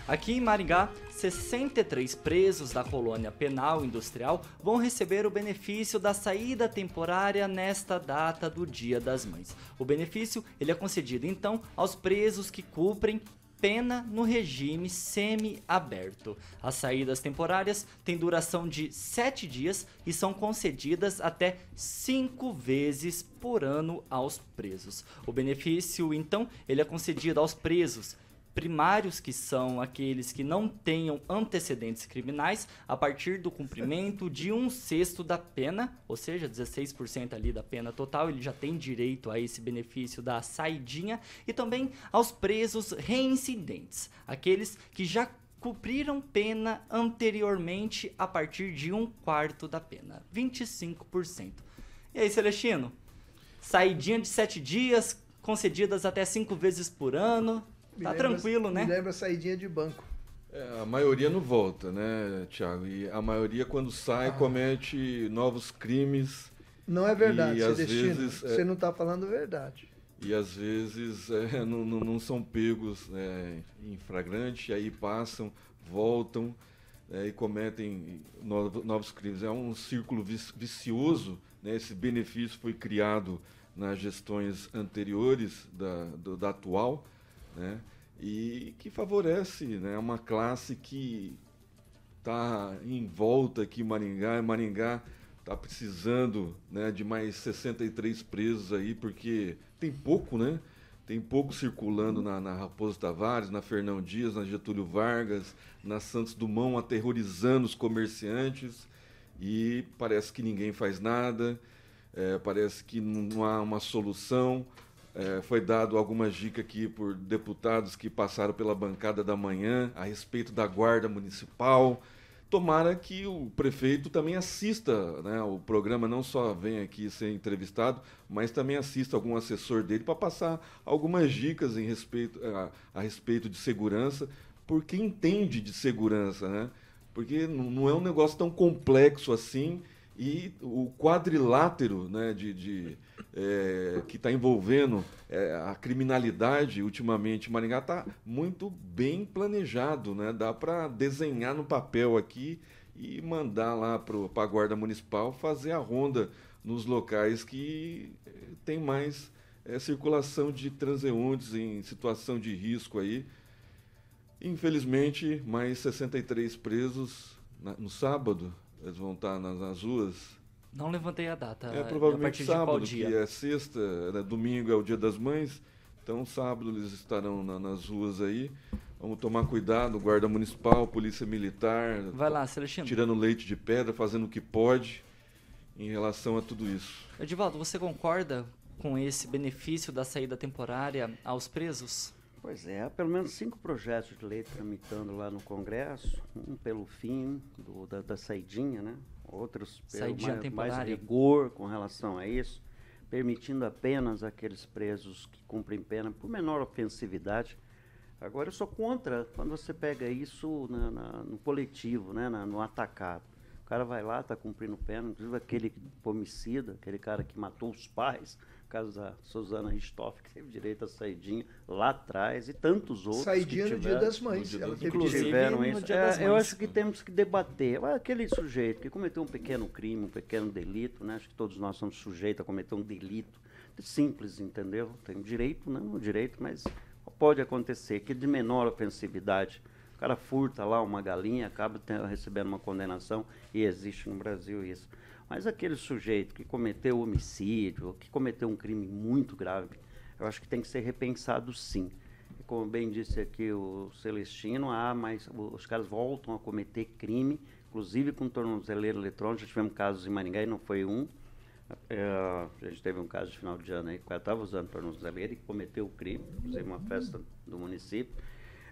Aqui em Maringá, 63 presos da colônia penal industrial vão receber o benefício da saída temporária nesta data do Dia das Mães. O benefício ele é concedido então aos presos que cumprem pena no regime semi-aberto. As saídas temporárias têm duração de 7 dias e são concedidas até 5 vezes por ano aos presos. O benefício, então, ele é concedido aos presos primários, que são aqueles que não tenham antecedentes criminais, a partir do cumprimento de 1/6 da pena, ou seja, 16% ali da pena total, ele já tem direito a esse benefício da saidinha, e também aos presos reincidentes, aqueles que já cumpriram pena anteriormente a partir de 1/4 da pena, 25%. E aí, Celestino? Saidinha de 7 dias, concedidas até 5 vezes por ano. Tá tranquilo, né? Me lembra a saidinha de banco. A maioria não volta, né, Thiago? E a maioria, quando sai, comete novos crimes. Não é verdade, e às Celestino. vezes, você não está falando a verdade. E às vezes não são pegos em flagrante, aí passam, voltam e cometem novos crimes. É um círculo vicioso, né? Esse benefício foi criado nas gestões anteriores da atual, né? E que favorece, né, uma classe que está em volta aqui em Maringá. Maringá está precisando, né, de mais 63 presos aí, porque tem pouco, né? Tem pouco circulando na Raposo Tavares, na Fernão Dias, na Getúlio Vargas, na Santos Dumont, aterrorizando os comerciantes, e parece que ninguém faz nada, parece que não há uma solução. Foi dado algumas dicas aqui por deputados que passaram pela bancada da manhã a respeito da guarda municipal. Tomara que o prefeito também assista, né, o programa, não só vem aqui ser entrevistado, mas também assista algum assessor dele para passar algumas dicas a respeito de segurança, porque entende de segurança, né? Porque não é um negócio tão complexo assim. E o quadrilátero, né, que está envolvendo a criminalidade ultimamente em Maringá está muito bem planejado, né? Dá para desenhar no papel aqui e mandar lá para a Guarda Municipal fazer a ronda nos locais que tem mais circulação de transeuntes em situação de risco aí. Infelizmente, mais 63 presos no sábado. Eles vão estar nas ruas. Não levantei a data. Provavelmente a partir sábado, de qual dia? que é sexta, domingo é o Dia das Mães. Então, sábado eles estarão nas ruas aí. Vamos tomar cuidado, Guarda Municipal, Polícia Militar. Vai lá, Celestino. Tirando leite de pedra, fazendo o que pode em relação a tudo isso. Edivaldo, você concorda com esse benefício da saída temporária aos presos? Pois é, há pelo menos 5 projetos de lei tramitando lá no Congresso, um pelo fim da saidinha, né? Outros pelo mais rigor com relação a isso, permitindo apenas aqueles presos que cumprem pena por menor ofensividade. Agora, eu sou contra quando você pega isso no coletivo, né? No atacado. O cara vai lá, está cumprindo pena, inclusive aquele homicida, aquele cara que matou os pais, o caso da Suzana Richthofen, que teve direito à saidinha lá atrás, e tantos outros. Saidinha no Dia das Mães. Ela tiveram isso. Eu acho que temos que debater. Aquele sujeito que cometeu um pequeno crime, um pequeno delito, né? Acho que todos nós somos sujeitos a cometer um delito simples, entendeu? Tem direito, não direito, mas pode acontecer que de menor ofensividade. O cara furta lá uma galinha, acaba recebendo uma condenação, e existe no Brasil isso. Mas aquele sujeito que cometeu homicídio, que cometeu um crime muito grave, eu acho que tem que ser repensado, sim. E como bem disse aqui o Celestino, mas os caras voltam a cometer crime, inclusive com tornozeleira eletrônica. Já tivemos casos em Maringá e não foi um. A gente teve um caso de final de ano aí, que o cara estava usando tornozeleira e cometeu o crime, inclusive uma festa do município.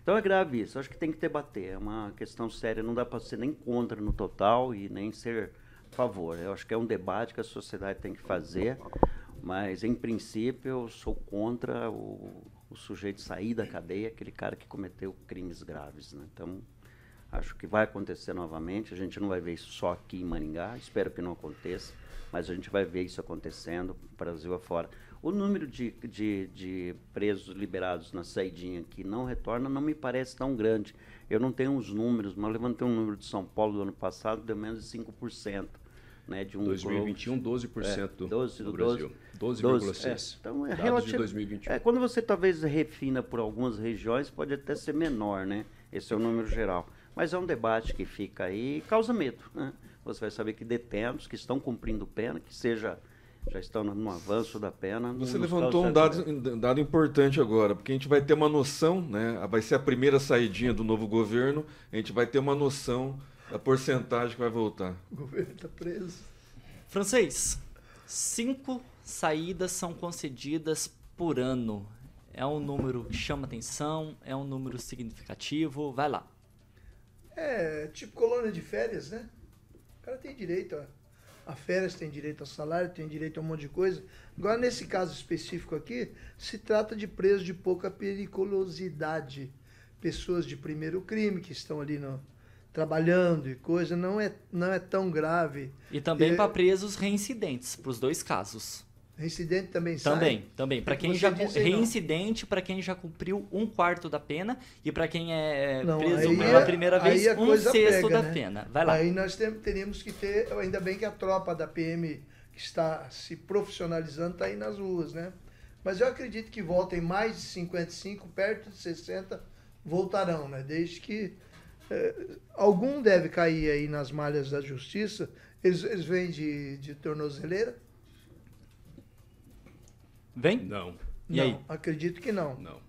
Então é grave isso, acho que tem que debater, é uma questão séria, não dá para ser nem contra no total e nem ser a favor. Eu acho que é um debate que a sociedade tem que fazer, mas em princípio eu sou contra o sujeito sair da cadeia, aquele cara que cometeu crimes graves, né? Então acho que vai acontecer novamente, a gente não vai ver isso só aqui em Maringá, espero que não aconteça, mas a gente vai ver isso acontecendo Brasil afora. O número de presos liberados na saidinha que não retorna não me parece tão grande. Eu não tenho os números, mas eu levantei um número de São Paulo do ano passado, deu menos de 5%. Né, de 2021, 12% 12 no Brasil. 12,6%. Então é relativo de 2021. Quando você talvez refina por algumas regiões, pode até ser menor, né? Esse é o número geral. Mas é um debate que fica aí e causa medo, né? Você vai saber que detentos que estão cumprindo pena, que já estão no avanço da pena. Você levantou um dado importante agora, porque a gente vai ter uma noção, né? Vai ser a primeira saidinha do novo governo, a gente vai ter uma noção da porcentagem que vai voltar. O governo está preso. Francês, 5 saídas são concedidas por ano. É um número que chama atenção? É um número significativo? Vai lá. É tipo colônia de férias, né? O cara tem direito a férias, tem direito a salário, tem direito a um monte de coisa. Agora, nesse caso específico aqui, se trata de presos de pouca periculosidade. Pessoas de primeiro crime que estão ali trabalhando e coisa, não é tão grave. E também para presos reincidentes, para os dois casos. Reincidente também sai? Também. Para quem já reincidente, para quem já cumpriu 1/4 da pena e para quem é preso pela primeira vez, 1/6 da pena. Vai lá. Aí nós teríamos que ter, ainda bem que a tropa da PM que está se profissionalizando está aí nas ruas, né? Mas eu acredito que voltem mais de 55, perto de 60 voltarão, né? Desde que algum deve cair aí nas malhas da justiça. Eles vêm de tornozeleira? Vem? Não. E aí? Não, acredito que não. Não.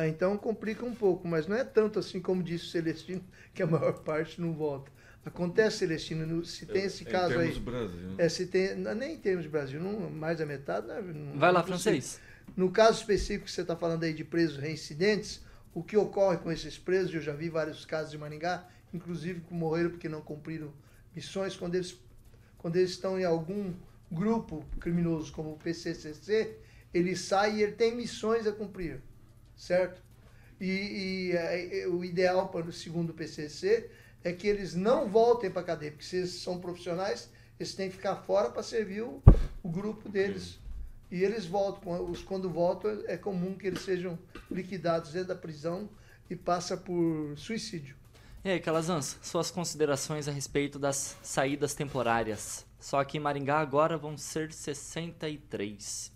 Então complica um pouco, mas não é tanto assim como disse o Celestino, que a maior parte não volta. Acontece, Celestino, se tem esse caso aí... Em termos do Brasil. Nem em termos do Brasil, mais da metade... Não, vai lá, Francês. No caso específico que você está falando aí de presos reincidentes, o que ocorre com esses presos, eu já vi vários casos de Maringá, inclusive que morreram porque não cumpriram missões, quando eles estão em algum grupo criminoso como o PCCC, ele sai e ele tem missões a cumprir, certo? E o ideal, segundo o PCC, é que eles não voltem para a cadeia, porque se eles são profissionais, eles têm que ficar fora para servir o grupo deles. E eles voltam. Quando voltam, é comum que eles sejam liquidados dentro da prisão e passa por suicídio. E aí, Calazans, suas considerações a respeito das saídas temporárias? Só que em Maringá agora vão ser 63.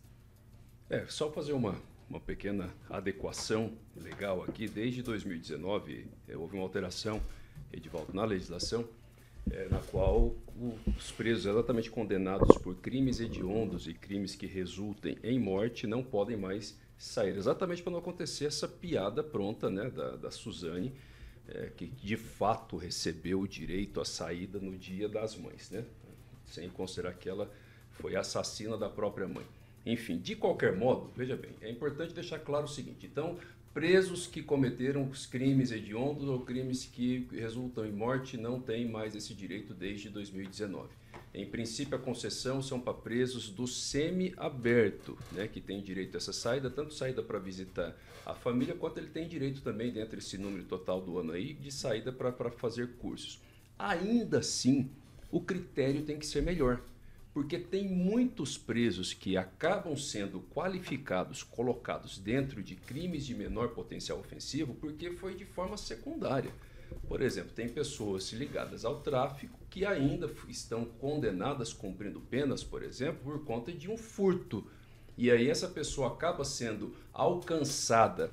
Só fazer uma pequena adequação legal aqui. Desde 2019, houve uma alteração, Edivaldo, na legislação, na qual os presos exatamente condenados por crimes hediondos e crimes que resultem em morte não podem mais sair. Exatamente para não acontecer essa piada pronta, né, da Suzane, que de fato recebeu o direito à saída no Dia das Mães, né, sem considerar que ela foi assassina da própria mãe. Enfim, de qualquer modo, veja bem, é importante deixar claro o seguinte. Então, presos que cometeram os crimes hediondos ou crimes que resultam em morte não têm mais esse direito desde 2019. Em princípio, a concessão são para presos do semi-aberto, né, que tem direito a essa saída, tanto saída para visitar a família, quanto ele tem direito também, dentro desse número total do ano aí, de saída para fazer cursos. Ainda assim, o critério tem que ser melhor. Porque tem muitos presos que acabam sendo qualificados, colocados dentro de crimes de menor potencial ofensivo, porque foi de forma secundária. Por exemplo, tem pessoas ligadas ao tráfico que ainda estão condenadas cumprindo penas, por exemplo, por conta de um furto. E aí essa pessoa acaba sendo alcançada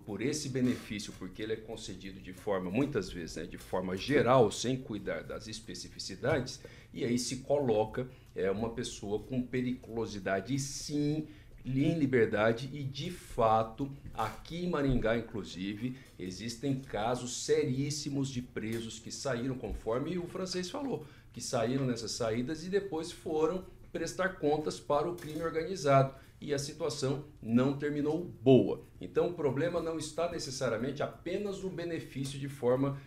por esse benefício, porque ele é concedido de forma, muitas vezes, né, de forma geral, sem cuidar das especificidades, e aí se coloca uma pessoa com periculosidade, e sim, em liberdade, e de fato, aqui em Maringá, inclusive, existem casos seríssimos de presos que saíram, conforme o Francês falou, que saíram nessas saídas e depois foram prestar contas para o crime organizado. E a situação não terminou boa. Então o problema não está necessariamente apenas no benefício de forma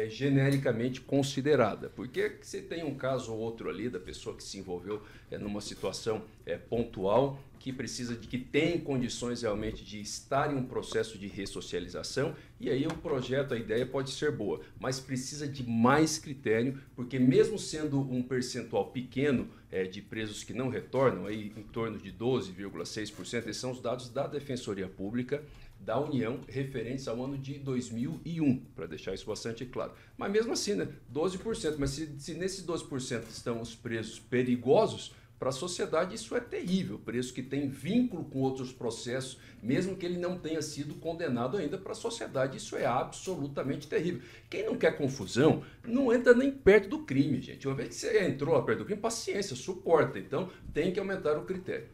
genericamente considerada. Porque você tem um caso ou outro ali da pessoa que se envolveu numa situação pontual, que precisa de que tem condições realmente de estar em um processo de ressocialização, e aí o projeto, a ideia pode ser boa, mas precisa de mais critério, porque mesmo sendo um percentual pequeno de presos que não retornam, aí em torno de 12,6%, esses são os dados da Defensoria Pública da União referentes ao ano de 2001, para deixar isso bastante claro. Mas mesmo assim, né, 12%, mas se nesses 12% estão os presos perigosos, para a sociedade isso é terrível, preso que tem vínculo com outros processos, mesmo que ele não tenha sido condenado ainda, para a sociedade isso é absolutamente terrível. Quem não quer confusão, não entra nem perto do crime, gente. Uma vez que você entrou lá perto do crime, paciência, suporta. Então tem que aumentar o critério.